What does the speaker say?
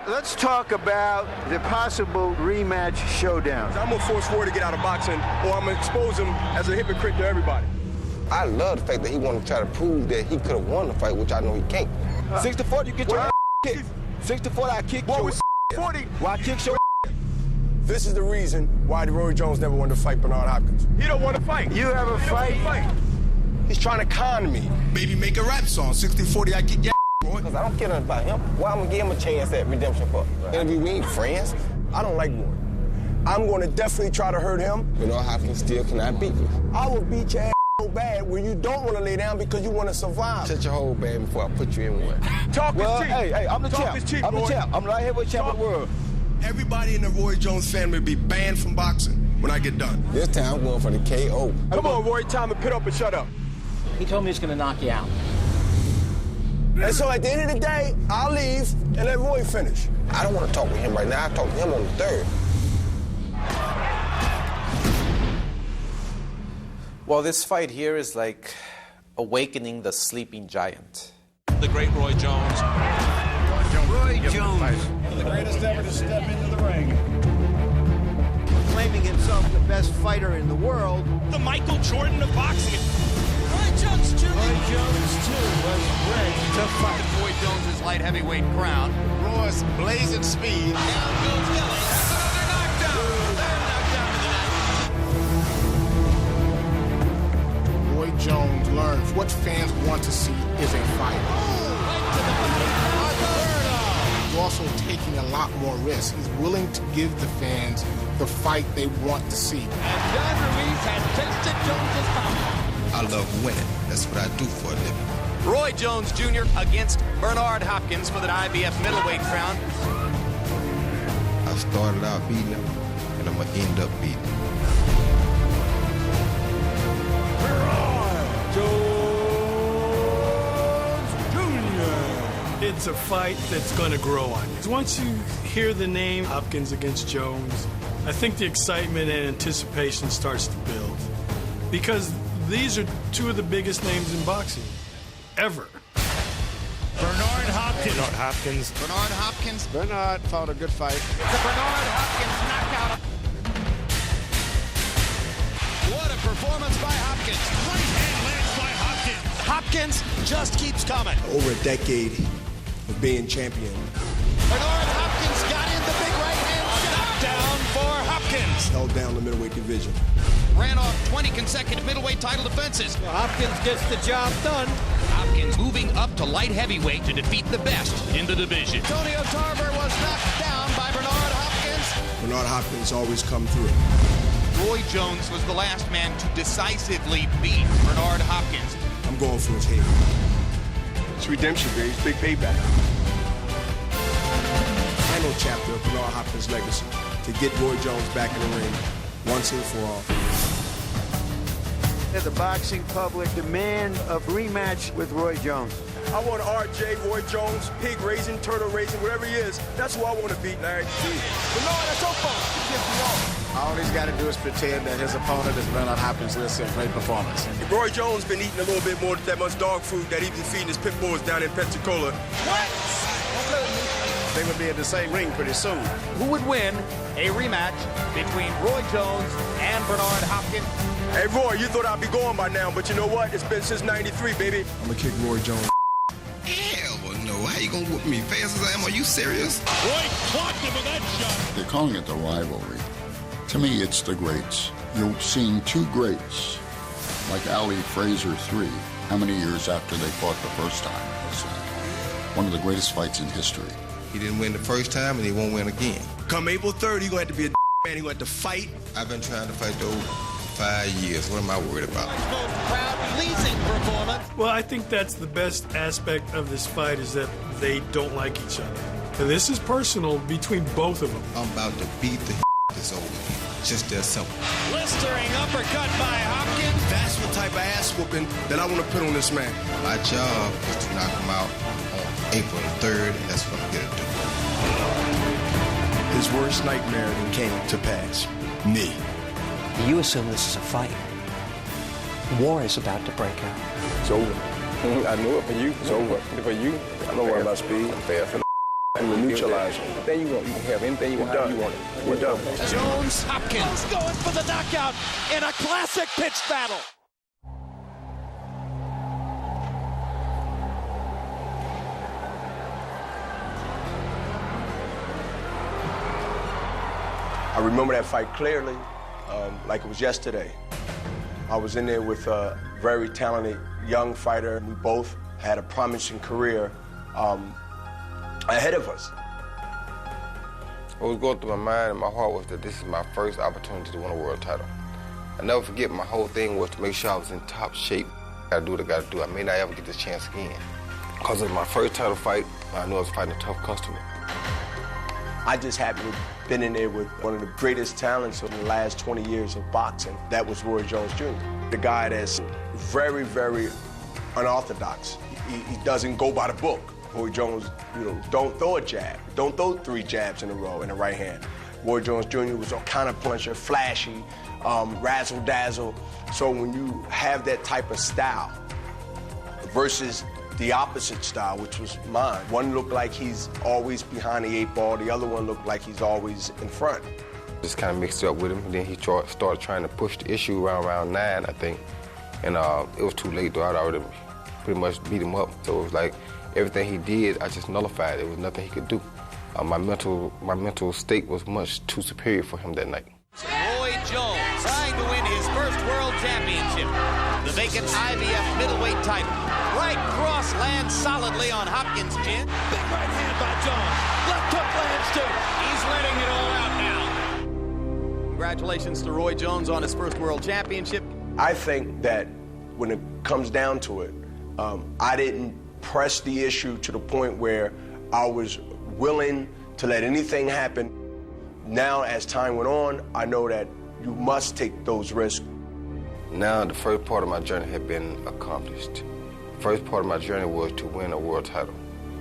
Let's talk about the possible rematch showdown. I'm going to force Roy to get out of boxing, or I'm going to expose him as a hypocrite to everybody. I love the fact that he wanted to try to prove that he could have won the fight, which I know he can't. 60-40, you get your kicked. 60-40, I kick your 40. Why kick your This is the reason why Roy Jones never wanted to fight Bernard Hopkins. He don't want to fight. You have a fight? He's trying to con me. Maybe make a rap song, 60-40, I kick your Roy. Because I don't care nothing about him. Why I'm going to give him a chance at redemption for? And we ain't friends. I don't like Roy. I'm going to definitely try to hurt him. Bernard Hopkins still cannot beat me. I will beat your ass so bad where you don't want to lay down because you want to survive. Shut your whole bag before I put you in one. Talk is cheap. Hey, I'm the champ. Talk is cheap, I'm the Roy. champ. I'm the light heavyweight champ of the world. Everybody in the Roy Jones family will be banned from boxing when I get done. This time I'm going for the KO. Come on, Roy, time to pit up and shut up. He told me he's going to knock you out. And so at the end of the day, I'll leave and let Roy finish. I don't want to talk with him right now. I talk to him on the third. Well, this fight here is like awakening the sleeping giant. The great Roy Jones. Roy Jones. The greatest ever to step into the ring. Claiming himself the best fighter in the world. The Michael Jordan of boxing. Roy Jones, Jr. Roy Jones, too, was bred to fight. Roy Jones' light heavyweight crown. Roy's blazing speed. Down goes Gilly. That's another knockdown. Third knockdown of the night. Roy Jones learns what fans want to see is a fight. Right to the body. He's also taking a lot more risks. He's willing to give the fans the fight they want to see. And Don Ruiz has tasted Jones's power. I love winning. That's what I do for a living. Roy Jones Jr. against Bernard Hopkins for the IBF middleweight crown. I started out beating him, and I'm going to end up beating him. It's a fight that's going to grow on you. Once you hear the name Hopkins against Jones, I think the excitement and anticipation starts to build. Because these are two of the biggest names in boxing ever. Bernard Hopkins. Bernard Hopkins. Bernard Hopkins. Bernard fought a good fight. The Bernard Hopkins knockout. What a performance by Hopkins. Right hand lands by Hopkins. Hopkins just keeps coming. Over a decade of being champion. Bernard Hopkins got in the big right hand. Knockdown for Hopkins. Held down the middleweight division. Ran off 20 consecutive middleweight title defenses. Hopkins gets the job done. Hopkins moving up to light heavyweight to defeat the best in the division. Antonio Tarver was knocked down by Bernard Hopkins. Bernard Hopkins always come through. Roy Jones was the last man to decisively beat Bernard Hopkins. I'm going for his head. It's redemption, baby. It's big payback. Final chapter of Bernard Hopkins' legacy to get Roy Jones back in the ring once and for all. The boxing public demand a rematch with Roy Jones. I want RJ, Roy Jones, pig raising, turtle raising, whatever he is. That's who I want to beat, Larry. Bernard, that's your fault. You pissed me off. All he's got to do is pretend that his opponent is Bernard Hopkins. He'll see a great performance. If Roy Jones been eating a little bit more than that much dog food that he's been feeding his pit bulls down in Pensacola. What? They would be in the same ring pretty soon. Who would win a rematch between Roy Jones and Bernard Hopkins? Hey, Roy, you thought I'd be going by now, but you know what? It's been since '93, baby. I'm going to kick Roy Jones. Hell no. How you going to whoop me fast as I am? Are you serious? Roy clocked him with that shot. They're calling it the rivalry. To me, it's the greats. You're seeing two greats, like Ali Frazier 3. How many years after they fought the first time was that? One of the greatest fights in history. He didn't win the first time, and he won't win again. Come April 3rd, you're going to have to be a man. You're going to have to fight. I've been trying to fight those 5 years. What am I worried about? Crowd-pleasing performance. Well, I think that's the best aspect of this fight is that they don't like each other. And this is personal between both of them. I'm about to beat the this old man. Just that simple. Blistering uppercut by Hopkins. That's the type of ass whooping that I want to put on this man. My job is to knock him out on April 3rd, and that's what I'm going to do. His worst nightmare then came to pass. Me. You assume this is a fight. War is about to break out. It's over. I knew it for you. It's over. For you. I don't worry about speed. I'm fair for And the neutralizer. Anything you want, you can have anything you want, how you want it. We're done. Jones Hopkins going for the knockout in a classic pitch battle. I remember that fight clearly, like it was yesterday. I was in there with a very talented young fighter. We both had a promising career ahead of us. What was going through my mind and my heart was that this is my first opportunity to win a world title. I never forget, my whole thing was to make sure I was in top shape. I gotta do what I gotta do. I may not ever get this chance again. Because of my first title fight, I knew I was fighting a tough customer. I just happened to have been in there with one of the greatest talents of the last 20 years of boxing. That was Roy Jones Jr. The guy that's very, very unorthodox. He doesn't go by the book. Roy Jones, don't throw a jab. Don't throw 3 jabs in a row in the right hand. Roy Jones Jr. was a counter-puncher, flashy, razzle-dazzle. So when you have that type of style versus the opposite style, which was mine, one looked like he's always behind the 8 ball, the other one looked like he's always in front. Just kind of mixed it up with him, and then he started trying to push the issue around round 9, I think. And it was too late, though. I'd already pretty much beat him up. So it was like everything he did, I just nullified. There was nothing he could do. My mental state was much too superior for him that night. Roy Jones trying to win his first world championship. The vacant IBF middleweight title. Right cross lands solidly on Hopkins' chin. Big right hand by Jones. Left hook lands too. He's letting it all out now. Congratulations to Roy Jones on his first world championship. I think that when it comes down to it, I didn't press the issue to the point where I was willing to let anything happen. Now, as time went on, I know that you must take those risks. Now, the first part of my journey had been accomplished. The first part of my journey was to win a world title.